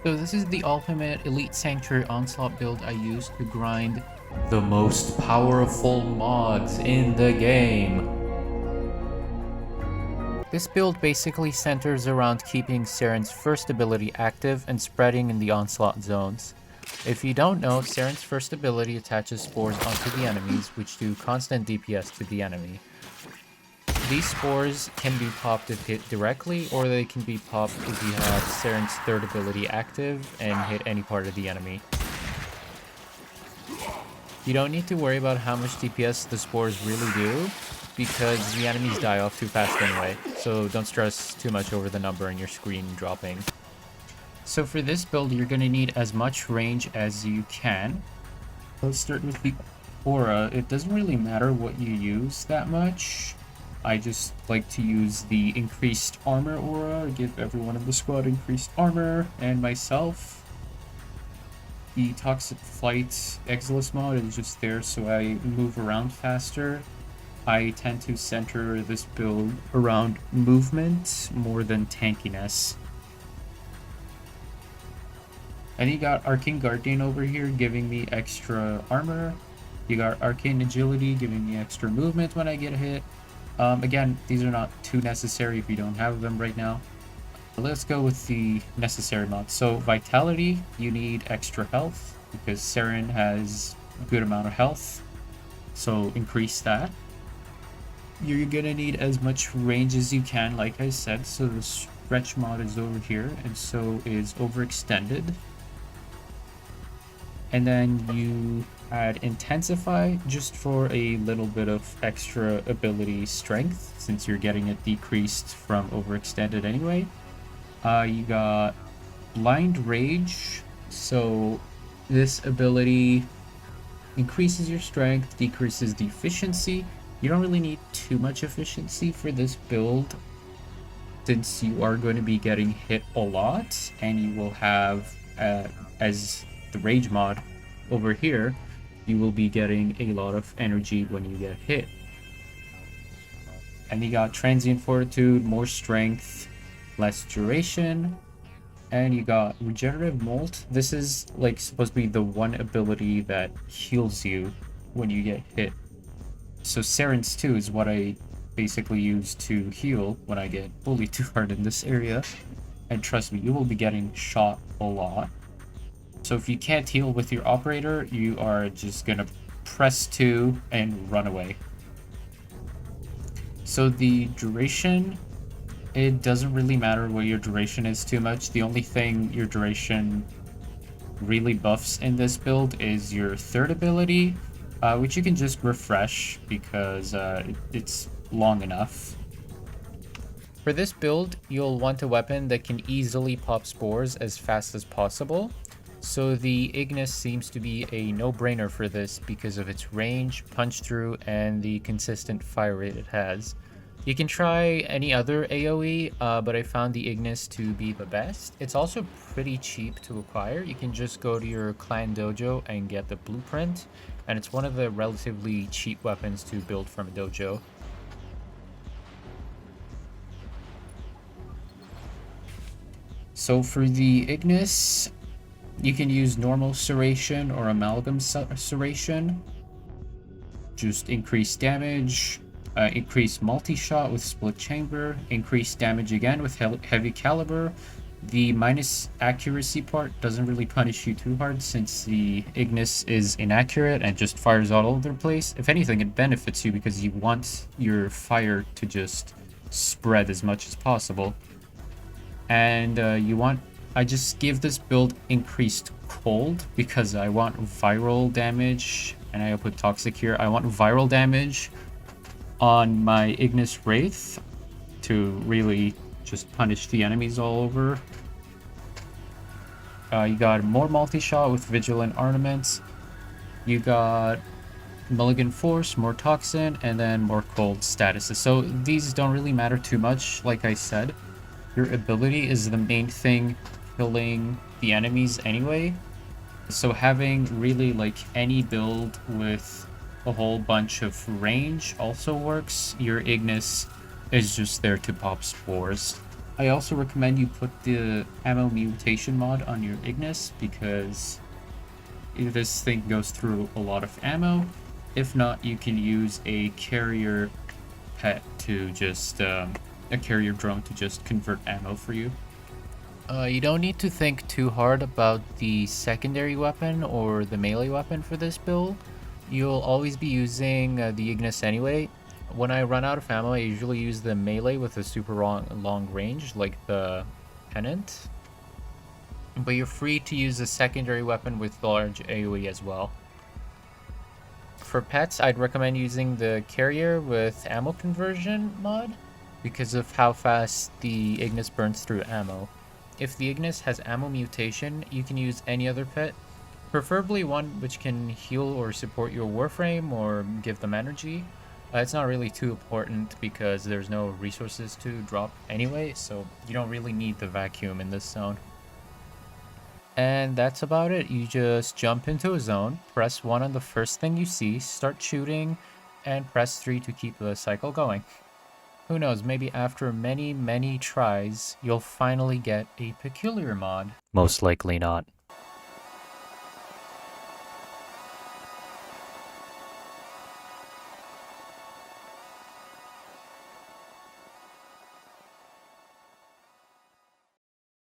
So this is the ultimate Elite Sanctuary Onslaught build I use to grind the most powerful mods in the game. This build basically centers around keeping Saryn's first ability active and spreading in the Onslaught zones. If you don't know, Saryn's first ability attaches spores onto the enemies, which do constant DPS to the enemy. These spores can be popped if hit directly, or they can be popped if you have Saryn's third ability active and hit any part of the enemy. You don't need to worry about how much DPS the spores really do, because the enemies die off too fast anyway, so don't stress too much over the number on your screen dropping. So for this build, you're going to need as much range as you can. Let's start with the aura. It doesn't really matter what you use that much. I just like to use the increased armor aura, give everyone in the squad increased armor, and myself. The Toxic Flight Ignis mod is just there so I move around faster. I tend to center this build around movement more than tankiness. And you got Arcane Guardian over here giving me extra armor. You got Arcane Agility giving me extra movement when I get hit. Again, these are not too necessary if you don't have them right now. Let's go with the necessary mods. So Vitality, you need extra health because Saryn has a good amount of health. So increase that. You're gonna need as much range as you can, like I said. So the stretch mod is over here, and so is overextended. And then you add Intensify just for a little bit of extra ability strength, since you're getting it decreased from overextended anyway. You got Blind Rage, so this ability increases your strength, decreases the efficiency. You don't really need too much efficiency for this build, since you are going to be getting hit a lot, and you will have, as the Rage mod over here, you will be getting a lot of energy when you get hit. And you got Transient Fortitude, more strength, less duration, and you got Regenerative Molt. This is like supposed to be the one ability that heals you when you get hit. So Saryn's 2 is what I basically use to heal when I get bullied too hard in this area. And trust me, you will be getting shot a lot. So if you can't heal with your operator, you are just gonna press 2 and run away. So the duration, it doesn't really matter what your duration is too much. The only thing your duration really buffs in this build is your third ability, which you can just refresh because it's long enough. For this build, you'll want a weapon that can easily pop spores as fast as possible. So the Ignis seems to be a no-brainer for this because of its range, punch through, and the consistent fire rate it has. You can try any other AoE, but I found the Ignis to be the best. It's also pretty cheap to acquire. You can just go to your clan dojo and get the blueprint, and it's one of the relatively cheap weapons to build from a dojo. So for the Ignis, you can use normal serration or amalgam serration. Just increase damage, increase multi-shot with split chamber, increase damage again with heavy caliber. The minus accuracy part doesn't really punish you too hard since the Ignis is inaccurate and just fires all over the place. If anything, it benefits you because you want your fire to just spread as much as possible. And I just give this build increased cold because I want viral damage, and I put toxic here. I want viral damage on my Ignis Wraith to really just punish the enemies all over. You got more multi-shot with Vigilant Ornaments. You got Mulligan Force, more Toxin, and then more cold statuses. So these don't really matter too much, like I said. Your ability is the main thing killing the enemies anyway. So having really like any build with a whole bunch of range also works. Your Ignis is just there to pop spores. I also recommend you put the ammo mutation mod on your Ignis because this thing goes through a lot of ammo. If not, you can use a carrier pet to just, a carrier drone to just convert ammo for you. You don't need to think too hard about the secondary weapon or the melee weapon for this build. You'll always be using the Ignis anyway. When I run out of ammo, I usually use the melee with a super long range, like the Pennant. But you're free to use a secondary weapon with large AoE as well. For pets, I'd recommend using the carrier with ammo conversion mod because of how fast the Ignis burns through ammo. If the Ignis has ammo mutation, you can use any other pet, preferably one which can heal or support your Warframe or give them energy. It's not really too important because there's no resources to drop anyway, so you don't really need the vacuum in this zone. And that's about it. You just jump into a zone, press 1 on the first thing you see, start shooting, and press 3 to keep the cycle going. Who knows, maybe after many tries, you'll finally get a peculiar mod. Most likely not.